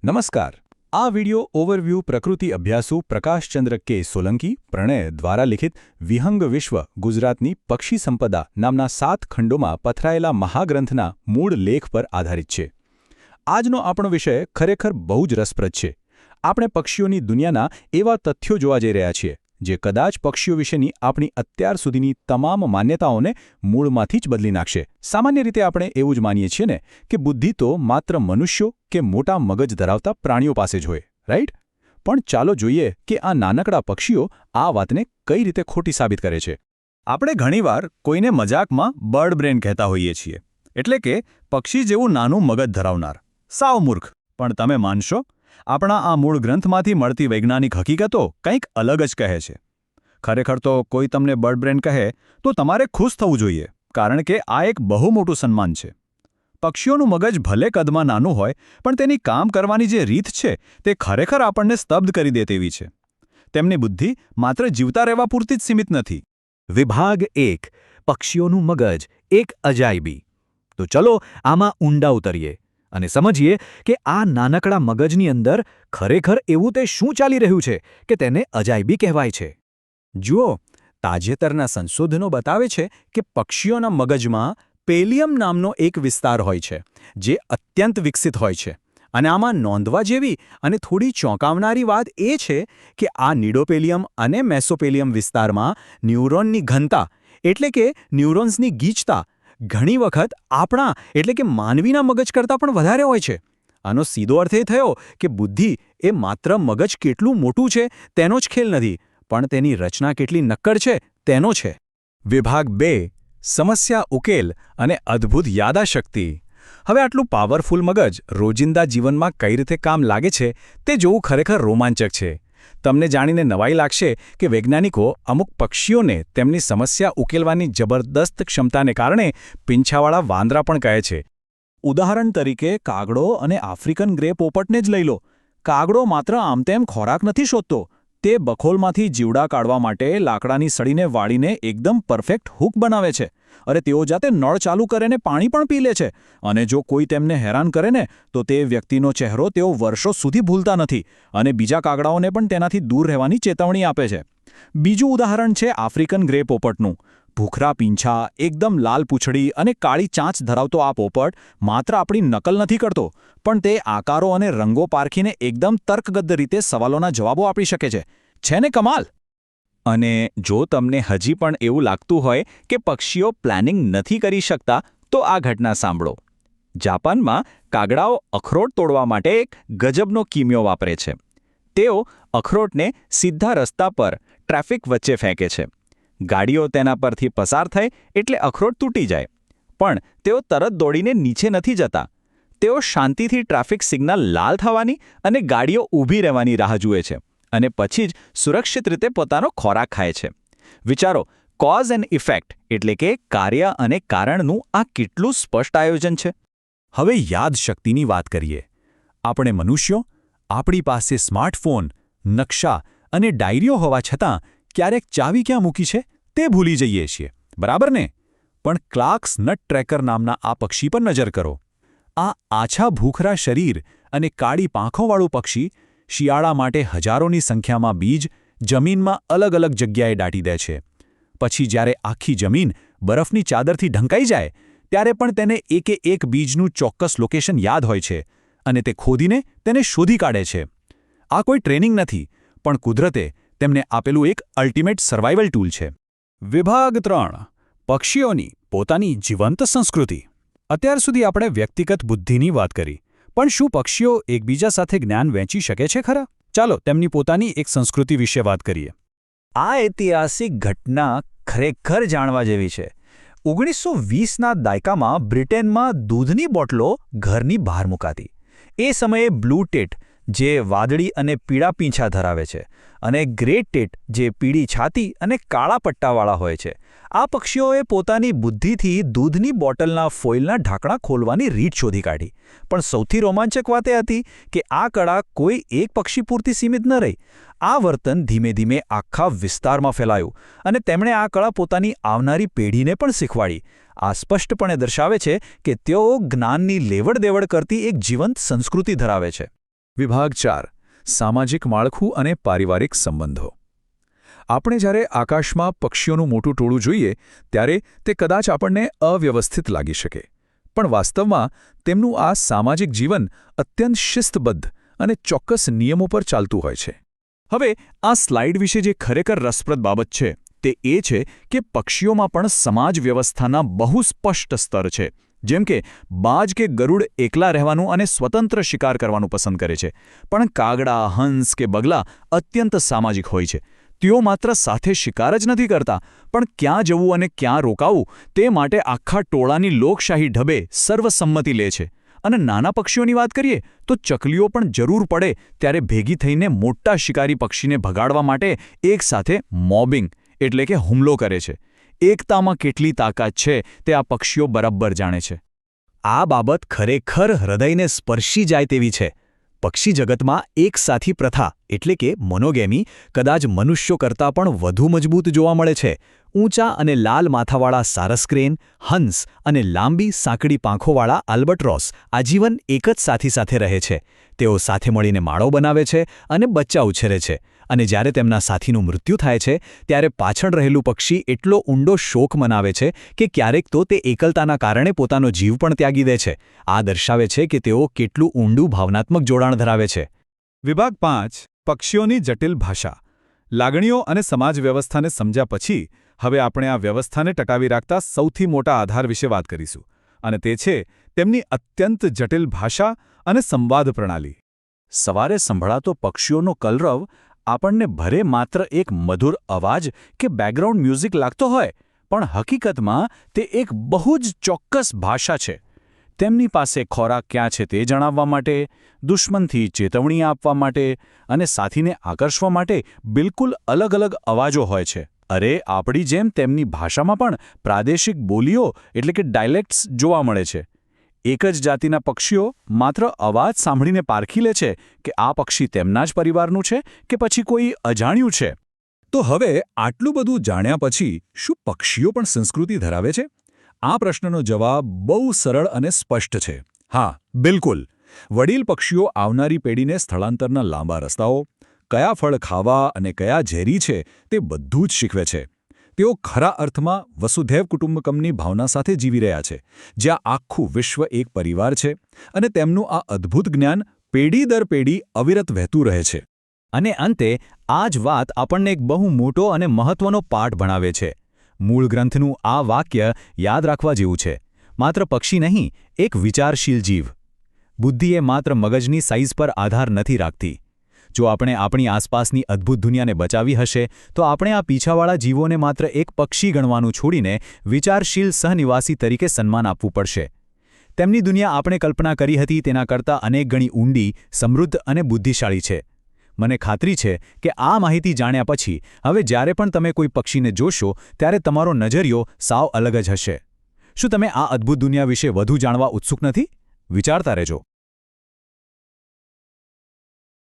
નમસ્કાર. આ video overview પ્રકૃતિ અભ્યાસુ પ્રકાશચંદ્ર કે સોલંકી પ્રણય દ્વારા લિખિત વિહંગ વિશ્વ ગુજરાતની પક્ષી સંપદા નામના 7 ખંડોમાં પથરાયેલા મહાગ્રંથના મૂળ લેખ પર આધારિત છે. આજનો આપણો વિષય ખરેખર બહુ જ રસપ્રદ છે. આપણે પક્ષીઓની દુનિયાના એવા તથ્યો જોવા જઈ રહ્યા છીએ જે કદાચ પક્ષીઓ વિશેની આપણી અત્યાર સુધીની તમામ માન્યતાઓને મૂળમાંથી જ બદલી નાખશે. સામાન્ય રીતે આપણે એવું જ માનીએ છીએ ને કે બુદ્ધિ તો માત્ર મનુષ્યો કે મોટા મગજ ધરાવતા પ્રાણીઓ પાસે જ હોય, રાઈટ? પણ ચાલો જોઈએ કે આ નાનકડા પક્ષીઓ આ વાતને કઈ રીતે ખોટી સાબિત કરે છે. આપણે ઘણીવાર કોઈને મજાકમાં બર્ડ બ્રેન કહેતા હોઈએ છીએ, એટલે કે પક્ષી જેવું નાનું મગજ ધરાવનાર, સાવ મૂર્ખ. પણ તમે માનશો, આપણા આ મૂળ ગ્રંથમાંથી મળતી વૈજ્ઞાનિક હકીકતો કંઈક અલગ જ કહે છે. ખરેખર તો કોઈ તમને બર્ડ બ્રેન કહે તો તમારે ખુશ થવું જોઈએ, કારણ કે આ એક બહુ મોટું સન્માન છે. પક્ષીઓનું મગજ ભલે કદમાં નાનું હોય, પણ તેની કામ કરવાની જે રીત છે તે ખરેખર આપણને સ્તબ્ધ કરી દે તેવી છે. તેમની બુદ્ધિ માત્ર જીવતા રહેવા પૂરતી જ સીમિત નથી. વિભાગ 1 પક્ષીઓનું મગજ એક અજાયબી. તો ચલો આમાં ઊંડા ઉતરીએ અને સમજીએ કે આ નાનકડા મગજની અંદર ખરેખર એવું તે શું ચાલી રહ્યું છે કે તેને અજાયબી કહેવાય છે. જુઓ, તાજેતરના સંશોધનો બતાવે છે કે પક્ષીઓના મગજમાં પેલિયમ નામનો એક વિસ્તાર હોય છે જે અત્યંત વિકસિત હોય છે. અને આમાં નોંધવા જેવી અને થોડી ચોંકાવનારી વાત એ છે કે આ નિડોપેલિયમ અને મેસોપેલિયમ વિસ્તારમાં ન્યુરોનની ઘનતા એટલે કે ન્યુરોન્સની ગીચતા ઘણી વખત આપણા એટલે કે માનવીના મગજ કરતાં પણ વધારે હોય છે. આનો સીધો અર્થ એ થયો કે બુદ્ધિ એ માત્ર મગજ કેટલું મોટું છે તેનો જ ખેલ નથી, પણ તેની રચના કેટલી નક્કર છે તેનો છે. વિભાગ 2 સમસ્યા ઉકેલ અને અદ્ભુત યાદાશક્તિ. હવે આટલું પાવરફુલ મગજ રોજિંદા જીવનમાં કઈ રીતે કામ લાગે છે તે જોવું ખરેખર રોમાંચક છે. તમને જાણીને નવાઈ લાગશે કે વૈજ્ઞાનિકો અમુક પક્ષીઓને તેમની સમસ્યા ઉકેલવાની જબરદસ્ત ક્ષમતાને કારણે પીંછાવાળા વાંદરા પણ કહે છે. ઉદાહરણ તરીકે કાગડો અને આફ્રિકન ગ્રે પોપટને જ લઈ લો. કાગડો માત્ર આમતેમ ખોરાક નથી શોધતો, તે બખોલમાંથી જીવડા કાઢવા માટે લાકડાની સળીને વાળીને એકદમ પરફેક્ટ હૂક બનાવે છે. અરે તેઓ જાતે નળ ચાલુ કરે ને પાણી પણ પી લે છે. અને જો કોઈ તેમને હેરાન કરે ને તો તે વ્યક્તિનો ચહેરો તેઓ વર્ષો સુધી ભૂલતા નથી અને બીજા કાગડાઓને પણ તેનાથી દૂર રહેવાની ચેતવણી આપે છે. બીજું ઉદાહરણ છે આફ્રિકન ગ્રે પોપટનું. ભૂખરા પીંછા, એકદમ લાલ પૂંછડી અને કાળી ચાંચ ધરાવતો આ પોપટ માત્ર આપણી નકલ નથી કરતો, પણ તે આકારો અને રંગો પારખીને એકદમ તર્કબદ્ધ રીતે સવાલોના જવાબો આપી શકે છે. છે ને કમાલ? અને જો તમને હજી પણ એવું લાગતું હોય કે પક્ષીઓ પ્લાનિંગ નથી કરી શકતા, તો આ ઘટના સાંભળો. જાપાનમાં કાગડાઓ અખરોટ તોડવા માટે એક ગજબનો કિમિયો વાપરે છે. તેઓ અખરોટને સીધા રસ્તા પર ટ્રાફિક વચ્ચે ફેંકે છે. ગાડીઓ તેના પરથી પસાર થાય એટલે અખરોટ તૂટી જાય. પણ તેઓ તરત દોડીને નીચે નથી જતા. તેઓ શાંતિથી ટ્રાફિક સિગ્નલ લાલ થવાની અને ગાડીઓ ઊભી રહેવાની રાહ જુએ છે અને પછી જ સુરક્ષિત રીતે પોતાનો ખોરાક ખાય છે. વિચારો, કોઝ એન્ડ ઇફેક્ટ એટલે કે કાર્ય અને કારણનું આ કેટલું સ્પષ્ટ આયોજન છે. હવે યાદશક્તિની વાત કરીએ. આપણે મનુષ્યો, આપણી પાસે સ્માર્ટફોન, નકશા અને ડાયરીઓ હોવા છતાં ક્યારેક ચાવી ક્યાં મૂકી છે તે ભૂલી જઈએ છીએ, બરાબર ને? પણ ક્લાર્ક્સ નટ ટ્રેકર નામના આ પક્ષી પર નજર કરો. આ આછા ભૂખરા શરીર અને કાળી પાંખોવાળું પક્ષી શિયાળા માટે હજારોની સંખ્યામાં બીજ જમીનમાં અલગ અલગ જગ્યાએ દાટી દે છે. પછી જ્યારે આખી જમીન બરફની ચાદરથી ઢંકાઈ જાય ત્યારે પણ તેને એકે એક બીજનું ચોક્કસ લોકેશન યાદ હોય છે અને તે ખોદીને તેને શોધી કાઢે છે. આ કોઈ ટ્રેનિંગ નથી, પણ કુદરતે તેમને આપેલું એક અલ્ટિમેટ સર્વાઇવલ ટૂલ છે. વિભાગ 3 પક્ષીઓની પોતાની જીવંત સંસ્કૃતિ. અત્યાર સુધી આપણે વ્યક્તિગત બુદ્ધિની વાત કરી, પણ શું પક્ષીઓ એકબીજા સાથે જ્ઞાન વહેંચી શકે છે ખરા? ચાલો તેમની પોતાની એક સંસ્કૃતિ વિશે વાત કરીએ. આ ઐતિહાસિક ઘટના ખરેખર જાણવા જેવી છે. 1920ના દાયકામાં બ્રિટનમાં દૂધની બોટલો ઘરની બહાર મુકાતી. એ સમયે બ્લુ ટેટ, જે વાદળી અને પીળા પીંછા ધરાવે છે, અને ગ્રે ટેટ, જે પીળી છાતી અને કાળા પટ્ટાવાળા હોય છે, આ પક્ષીઓએ પોતાની બુદ્ધિથી દૂધની બોટલના ફોઇલના ઢાંકણા ખોલવાની રીત શોધી કાઢી. પણ સૌથી રોમાંચક વાત એ હતી કે આ કળા કોઈ એક પક્ષી પૂરતી સીમિત ન રહી. આ વર્તન ધીમે ધીમે આખા વિસ્તારમાં ફેલાયું અને તેમણે આ કળા પોતાની આવનારી પેઢીને પણ શીખવાડી. આ સ્પષ્ટપણે દર્શાવે છે કે તેઓ જ્ઞાનની લેવડ દેવડ કરતી એક જીવંત સંસ્કૃતિ ધરાવે છે. વિભાગ 4 સામાજિક માળખું અને પારિવારિક સંબંધો આપણે જ્યારે આકાશમાં પક્ષીઓનું મોટું ટોળું જોઈએ ત્યારે તે કદાચ આપણને અવ્યવસ્થિત લાગી શકે પણ વાસ્તવમાં તેમનું આ સામાજિક જીવન અત્યંત શિસ્તબદ્ધ અને ચોક્કસ નિયમો પર ચાલતું હોય છે. હવે આ સ્લાઇડ વિશે જે ખરેખર રસપ્રદ બાબત છે તે એ છે કે પક્ષીઓમાં પણ સમાજ વ્યવસ્થાના બહુ સ્પષ્ટ સ્તર છે. જેમ કે બાજ કે ગરુડ એકલા રહેવાનું અને સ્વતંત્ર શિકાર કરવાનું પસંદ કરે છે, પણ કાગડા, હંસ કે બગલા અત્યંત સામાજિક હોય છે. તેઓ માત્ર સાથે શિકાર જ નથી કરતા, પણ ક્યાં જવું અને ક્યાં રોકાવું તે માટે આખા ટોળાની લોકશાહી ઢબે સર્વસંમતિ લે છે. અને નાના પક્ષીઓની વાત કરીએ તો ચકલીઓ પણ જરૂર પડે ત્યારે ભેગી થઈને મોટા શિકારી પક્ષીને ભગાડવા માટે એકસાથે મોબિંગ એટલે કે હુમલો કરે છે. એકતામાં કેટલી તાકાત છે તે આ પક્ષીઓ બરાબર જાણે છે. આ બાબત ખરેખર હૃદયને સ્પર્શી જાય તેવી છે. પક્ષી જગતમાં એકસાથી પ્રથા એટલે કે મોનોગેમી કદાચ મનુષ્યો કરતાં પણ વધુ મજબૂત જોવા મળે છે. ઊંચા અને લાલ માથાવાળા સારસ્ક્રેન, હંસ અને લાંબી સાંકડી પાંખોવાળા આલ્બટ્રોસ આજીવન એક જ સાથી સાથે રહે છે. તેઓ સાથે મળીને માળો બનાવે છે અને બચ્ચા ઉછેરે છે. અને જ્યારે તેમના સાથીનું મૃત્યુ થાય છે ત્યારે પાછળ રહેલું પક્ષી એટલો ઊંડો શોક મનાવે છે કે ક્યારેક તો તે એકલતાના કારણે પોતાનો જીવ પણ ત્યાગી દે છે. આ દર્શાવે છે કે તેઓ કેટલું ઊંડું ભાવનાત્મક જોડાણ ધરાવે છે. વિભાગ 5 પક્ષીઓની જટિલ ભાષા લાગણીઓ અને સમાજ વ્યવસ્થાને સમજ્યા પછી હવે આપણે આ વ્યવસ્થાને ટકાવી રાખતા સૌથી મોટા આધાર વિશે વાત કરીશું અને તે છે તેમની અત્યંત જટિલ ભાષા અને સંવાદ પ્રણાલી. સવારે સંભળાતો પક્ષીઓનો કલરવ આપણને ભરે માત્ર એક મધુર અવાજ કે બેકગ્રાઉન્ડ મ્યુઝિક લાગતો હોય, પણ હકીકતમાં તે એક બહુ જ ચોક્કસ ભાષા છે. તેમની પાસે ખોરાક ક્યાં છે તે જણાવવા માટે, દુશ્મનથી ચેતવણી આપવા માટે અને સાથીને આકર્ષવા માટે બિલકુલ અલગ અલગ અવાજો હોય છે. અરે આપણી જેમ તેમની ભાષામાં પણ પ્રાદેશિક બોલીઓ એટલે કે ડાયલેક્ટ્સ જોવા મળે છે. એક જ જાતિના પક્ષીઓ માત્ર અવાજ સાંભળીને પારખી લે છે કે આ પક્ષી તેમના જ પરિવારનું છે કે પછી કોઈ અજાણ્યું છે. તો હવે આટલું બધું જાણ્યા પછી શું પક્ષીઓ પણ સંસ્કૃતિ ધરાવે છે? આ પ્રશ્નનો જવાબ બહુ સરળ અને સ્પષ્ટ છે. હા, બિલકુલ. વડીલ પક્ષીઓ આવનારી પેઢીને સ્થળાંતરના લાંબા રસ્તાઓ, કયા ફળ ખાવા અને કયા ઝેરી છે તે બધું જ શીખવે છે. તેઓ ખરા અર્થમાં વસુધૈવ કુટુંબકમની ભાવના સાથે જીવી રહ્યા છે, જ્યાં આખું વિશ્વ એક પરિવાર છે અને તેમનું આ અદ્ભુત જ્ઞાન પેઢી દર પેઢી અવિરત વહેતું રહે છે. અને અંતે આ જ વાત આપણને એક બહુ મોટો અને મહત્વનો પાઠ ભણાવે છે. મૂળ ગ્રંથનું આ વાક્ય યાદ રાખવા જેવું છે. માત્ર પક્ષી નહીં, એક વિચારશીલ જીવ. બુદ્ધિ એ માત્ર મગજની સાઇઝ પર આધાર નથી રાખતી. જો આપણે આપણી આસપાસની અદ્ભુત દુનિયાને બચાવી હશે તો આપણે આ પીછાવાળા જીવોને માત્ર એક પક્ષી ગણવાનું છોડીને વિચારશીલ સહનિવાસી તરીકે સન્માન આપવું પડશે. તેમની દુનિયા આપણે કલ્પના કરી હતી તેના કરતાં અનેક ગણી ઊંડી, સમૃદ્ધ અને બુદ્ધિશાળી છે. મને ખાતરી છે કે આ માહિતી જાણ્યા પછી હવે જ્યારે પણ તમે કોઈ પક્ષીને જોશો ત્યારે તમારો નજરિયો સાવ અલગ જ હશે. શું તમે આ અદ્ભુત દુનિયા વિશે વધુ જાણવા ઉત્સુક નથી? વિચારતા રહેજો.